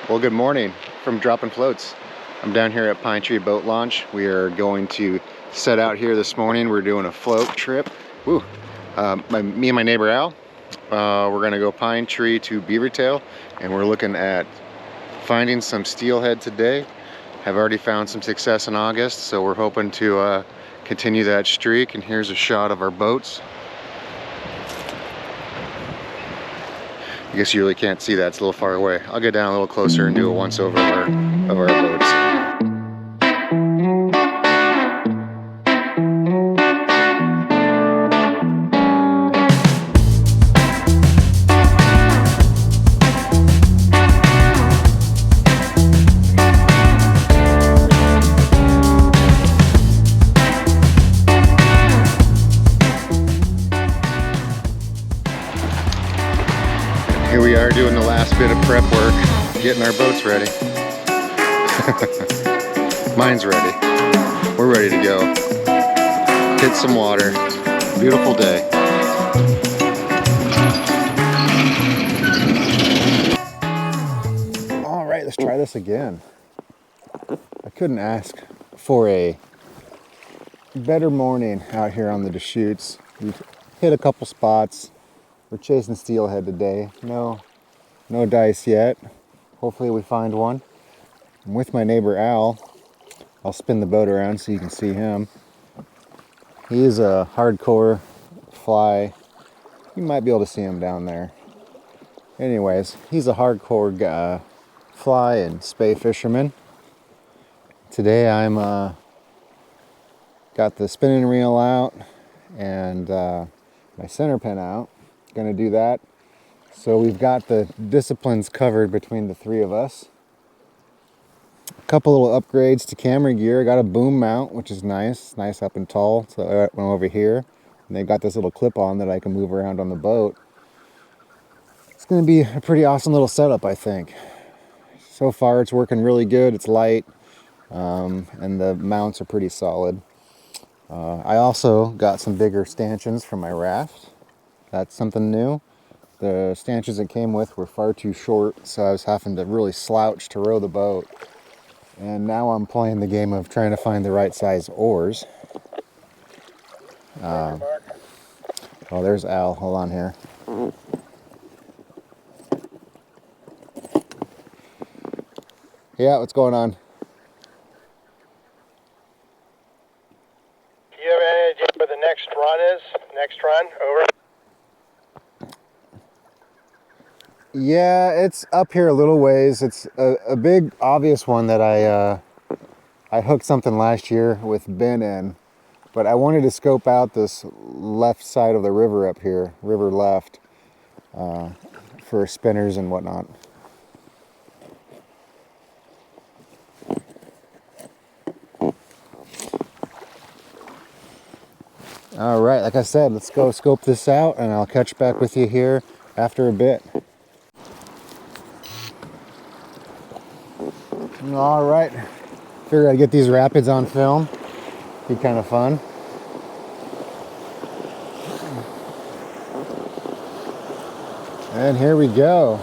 Well, good morning from Dropping Floats. I'm down here at Pine Tree Boat Launch. We are going to set out here this morning. We're doing a float trip. Woo! Me and my neighbor Al, we're gonna go Pine Tree to Beavertail, and we're looking at finding some steelhead today. Have already found some success in August, so we're hoping to continue that streak. And here's a shot of our boats. I guess you really can't see that, it's a little far away. I'll get down a little closer and do a once over of our boats. Here we are doing the last bit of prep work, getting our boats ready. Mine's ready. We're ready to go. Hit some water. Beautiful day. All right, let's try this again. I couldn't ask for a better morning out here on the Deschutes. We've hit a couple spots. We're chasing steelhead today. No dice yet. Hopefully we find one. I'm with my neighbor Al. I'll spin the boat around so you can see him. He is a hardcore fly. You might be able to see him down there. Anyways, he's a hardcore fly and spay fisherman. Today I'm got the spinning reel out and my center pin out. Gonna do that. So we've got the disciplines covered between the three of us. A couple little upgrades to camera gear. I got a boom mount, which is nice. Nice up and tall. So I went over here. And they got this little clip on that I can move around on the boat. It's gonna be a pretty awesome little setup, I think. So far it's working really good. It's light. And the mounts are pretty solid. I also got some bigger stanchions for my raft. That's something new. The stanchions it came with were far too short, so I was having to really slouch to row the boat. And now I'm playing the game of trying to find the right size oars. Oh, there's Al. Hold on here. Yeah, what's going on? Do you have any idea where the next run is? Next run, over? Yeah, it's up here a little ways. It's a big obvious one that I hooked something last year with Ben in, but I wanted to scope out this left side of the river up here, river left, for spinners and whatnot. All right, like I said, let's go scope this out and I'll catch back with you here after a bit. All right, figured I'd get these rapids on film. Be kind of fun. And here we go.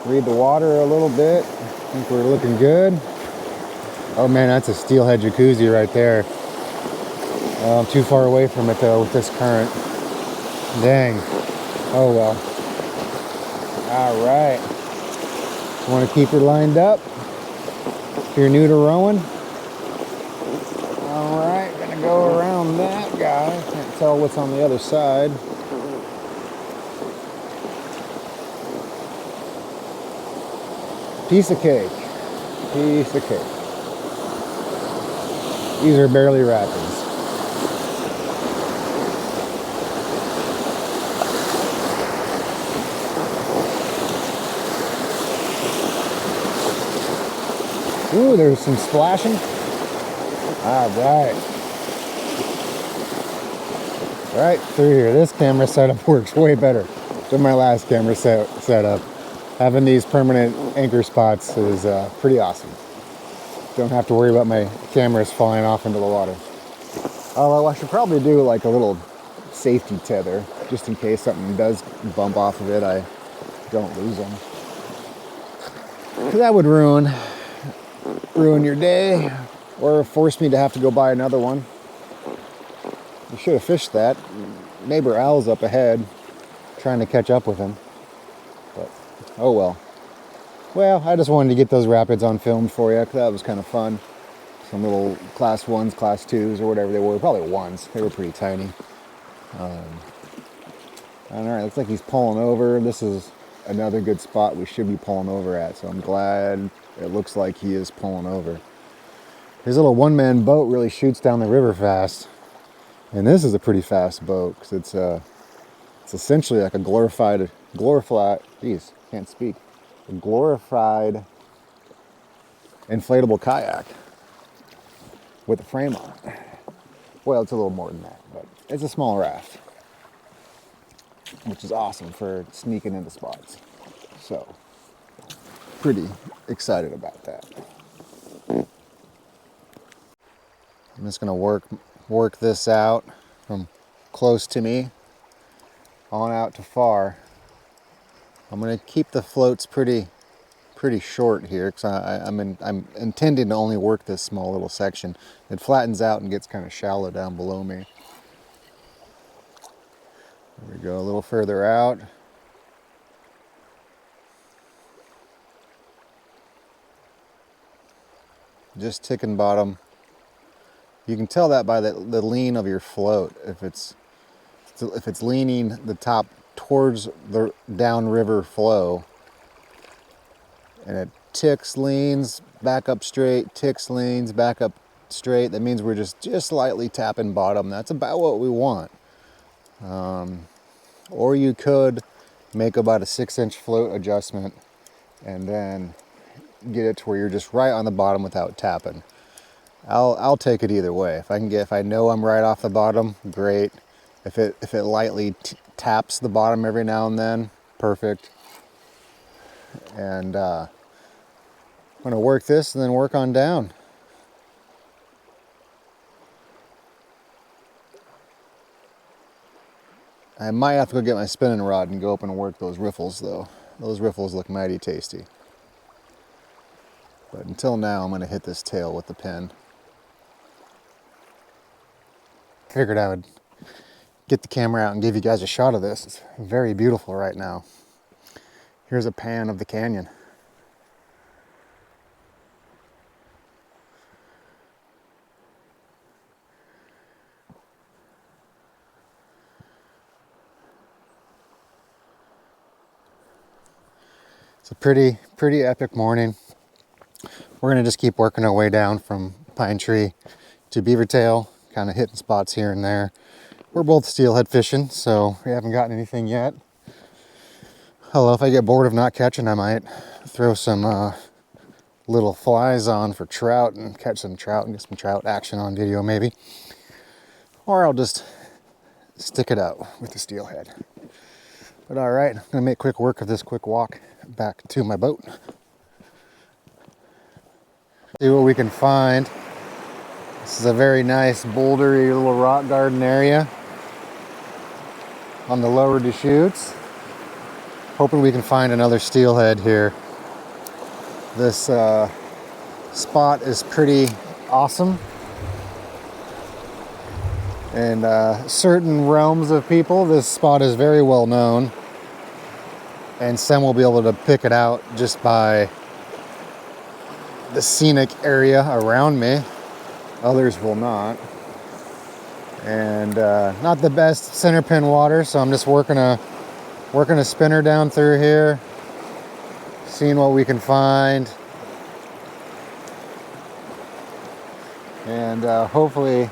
Read the water a little bit. I think we're looking good. Oh man, that's a steelhead jacuzzi right there. I'm too far away from it though with this current. Dang. Oh well. All right. Want to keep her lined up if you're new to rowing. All right, gonna go around that guy. Can't tell what's on the other side. Piece of cake. Piece of cake. These are barely rapids. Ooh, there's some splashing. All right. Right through here. This camera setup works way better than my last camera setup. Having these permanent anchor spots is pretty awesome. Don't have to worry about my cameras falling off into the water. Although I should probably do like a little safety tether, just in case something does bump off of it, I don't lose them. That would ruin your day or force me to have to go buy another one. You should have fished that. Neighbor Al's up ahead trying to catch up with him. But, oh well. Well, I just wanted to get those rapids on film for you, 'cause that was kind of fun. Some little class 1s, class 2s, or whatever they were. Probably 1s. They were pretty tiny. Alright, looks like he's pulling over. This is another good spot we should be pulling over at, so I'm glad it looks like he is pulling over. His little one-man boat really shoots down the river fast. And this is a pretty fast boat, because it's essentially like a glorified, geez, can't speak. A glorified inflatable kayak with a frame on it. Well, it's a little more than that, but it's a small raft, which is awesome for sneaking into spots. So, pretty excited about that. I'm just gonna work this out from close to me on out to far. I'm gonna keep the floats pretty short here, because I'm intending to only work this small little section. It flattens out and gets kind of shallow down below me. There we go, a little further out. Just ticking bottom. You can tell that by the lean of your float. If it's leaning the top towards the downriver flow, and it ticks, leans, back up straight, ticks, leans, back up straight, that means we're just slightly tapping bottom. That's about what we want. Or you could make about a 6-inch float adjustment and then get it to where you're just right on the bottom without tapping. I'll take it either way. If I know I'm right off the bottom, great. If it lightly taps the bottom every now and then, perfect. And I'm gonna work this and then work on down. I might have to go get my spinning rod and go up and work those riffles though. Those riffles look mighty tasty. But until now, I'm gonna hit this tail with the pin. Figured I would get the camera out and give you guys a shot of this. It's very beautiful right now. Here's a pan of the canyon. It's a pretty epic morning. We're gonna just keep working our way down from Pine Tree to Beavertail, kind of hitting spots here and there. We're both steelhead fishing, so we haven't gotten anything yet. Hello, if I get bored of not catching, I might throw some little flies on for trout and catch some trout and get some trout action on video maybe. Or I'll just stick it out with the steelhead. But all right, I'm gonna make quick work of this quick walk back to my boat. See what we can find. This is a very nice bouldery little rock garden area on the lower Deschutes. Hoping we can find another steelhead here. This spot is pretty awesome. In certain realms of people, this spot is very well known. And some will be able to pick it out just by the scenic area around me. Others will not. And not the best center pin water, so I'm just working a spinner down through here, seeing what we can find. And hopefully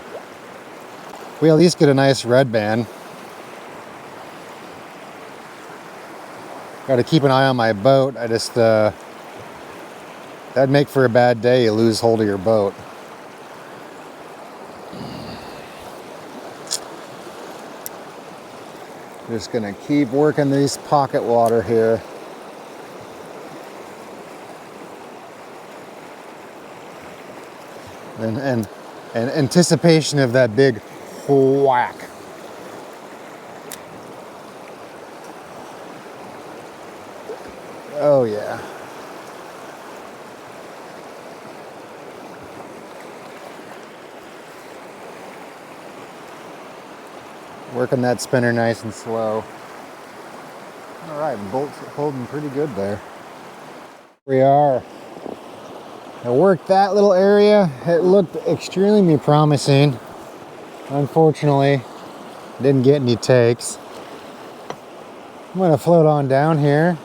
we at least get a nice red band. Got to keep an eye on my boat. I just that'd make for a bad day. You lose hold of your boat. Just gonna keep working these pocket water here. And anticipation of that big whack. Oh yeah. Working that spinner nice and slow. All right, bolt's holding pretty good there. We are. I worked that little area. It looked extremely promising. Unfortunately, didn't get any takes. I'm gonna float on down here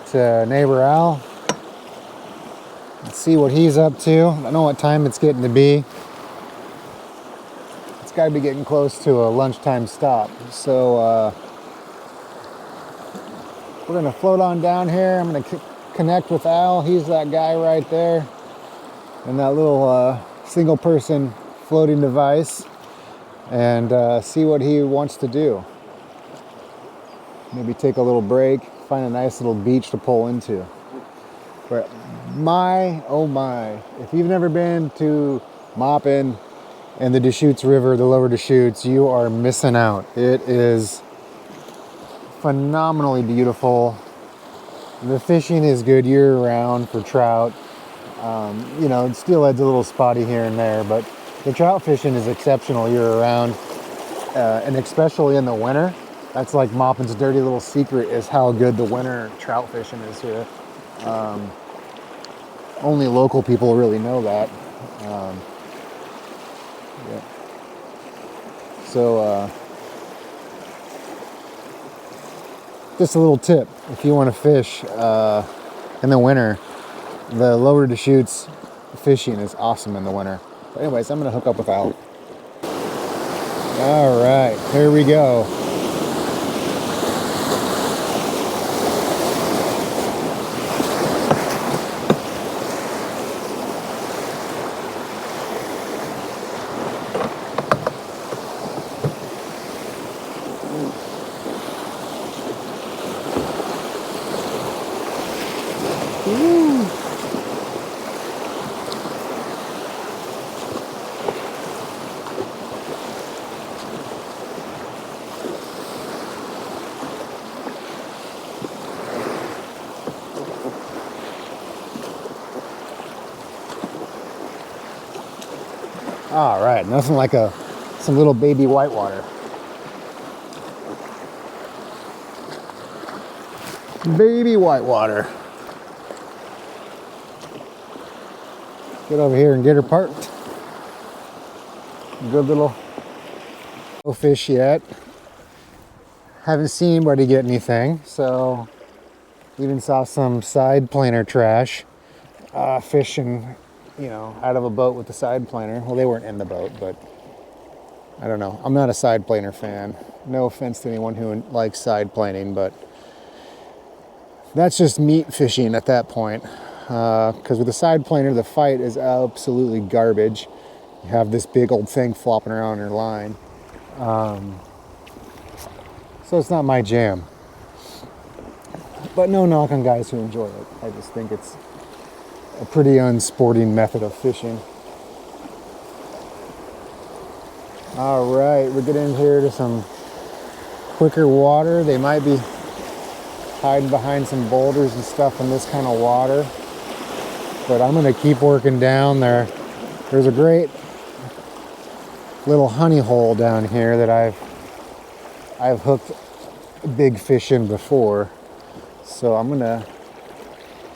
to neighbor Al and see what he's up to. I don't know what time it's getting to be. It's gotta be getting close to a lunchtime stop. So we're gonna float on down here. I'm gonna connect with Al. He's that guy right there. And that little single person floating device. And see what he wants to do. Maybe take a little break, find a nice little beach to pull into. But my, oh my, if you've never been to Maupin and the Deschutes River, the lower Deschutes, you are missing out. It is phenomenally beautiful. The fishing is good year-round for trout. You know, steelhead's a little spotty here and there, but the trout fishing is exceptional year-round, and especially in the winter. That's like Maupin's dirty little secret, is how good the winter trout fishing is here. Only local people really know that. Yeah. So, just a little tip, if you want to fish in the winter, the lower Deschutes fishing is awesome in the winter. But anyways, I'm gonna hook up with Al. All right, here we go. All right, nothing like some little baby whitewater. Baby whitewater. Get over here and get her parked. Good little, no fish yet. Haven't seen anybody get anything, so even saw some side planer trash fishing, you know, out of a boat with the side planer. Well, they weren't in the boat, but I don't know. I'm not a side planer fan. No offense to anyone who likes side planing, but that's just meat fishing at that point. Because with the side planer, the fight is absolutely garbage. You have this big old thing flopping around your line. So it's not my jam. But no knock on guys who enjoy it. I just think it's a pretty unsporting method of fishing. All right, we're getting here to some quicker water. They might be hiding behind some boulders and stuff in this kind of water. But I'm gonna keep working down there. There's a great little honey hole down here that I've hooked big fish in before. So I'm gonna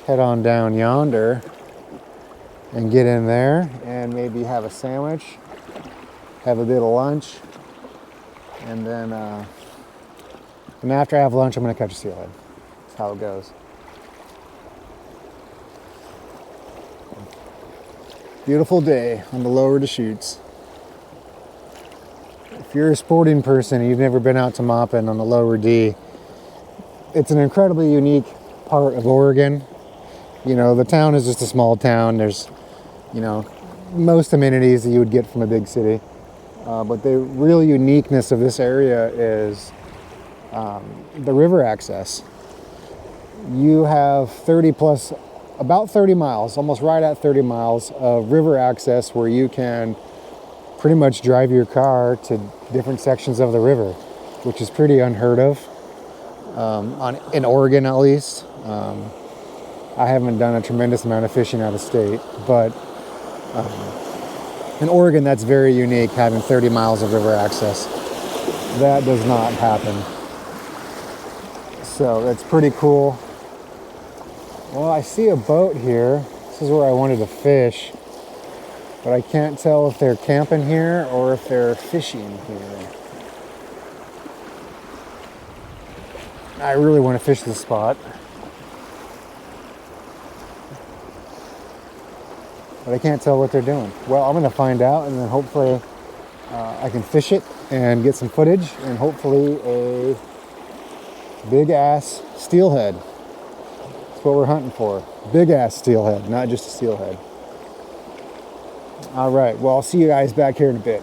head on down yonder and get in there and maybe have a sandwich, have a bit of lunch, and then and after I have lunch, I'm gonna catch a steelhead. That's how it goes. Beautiful day on the lower Deschutes. If you're a sporting person and you've never been out to Maupin on the lower D, it's an incredibly unique part of Oregon. You know, the town is just a small town. There's, you know, most amenities that you would get from a big city. But the real uniqueness of this area is the river access. You have about 30 miles, almost right at 30 miles of river access where you can pretty much drive your car to different sections of the river, which is pretty unheard of, in Oregon at least. I haven't done a tremendous amount of fishing out of state, but in Oregon that's very unique, having 30 miles of river access. that does not happen. So that's pretty cool. Well, I see a boat here. This is where I wanted to fish, but I can't tell if they're camping here or if they're fishing here. I really want to fish this spot, but I can't tell what they're doing. Well, I'm going to find out, and then hopefully I can fish it and get some footage, and hopefully a big ass steelhead. That's what we're hunting for. Big ass steelhead, not just a steelhead. All right, well, I'll see you guys back here in a bit.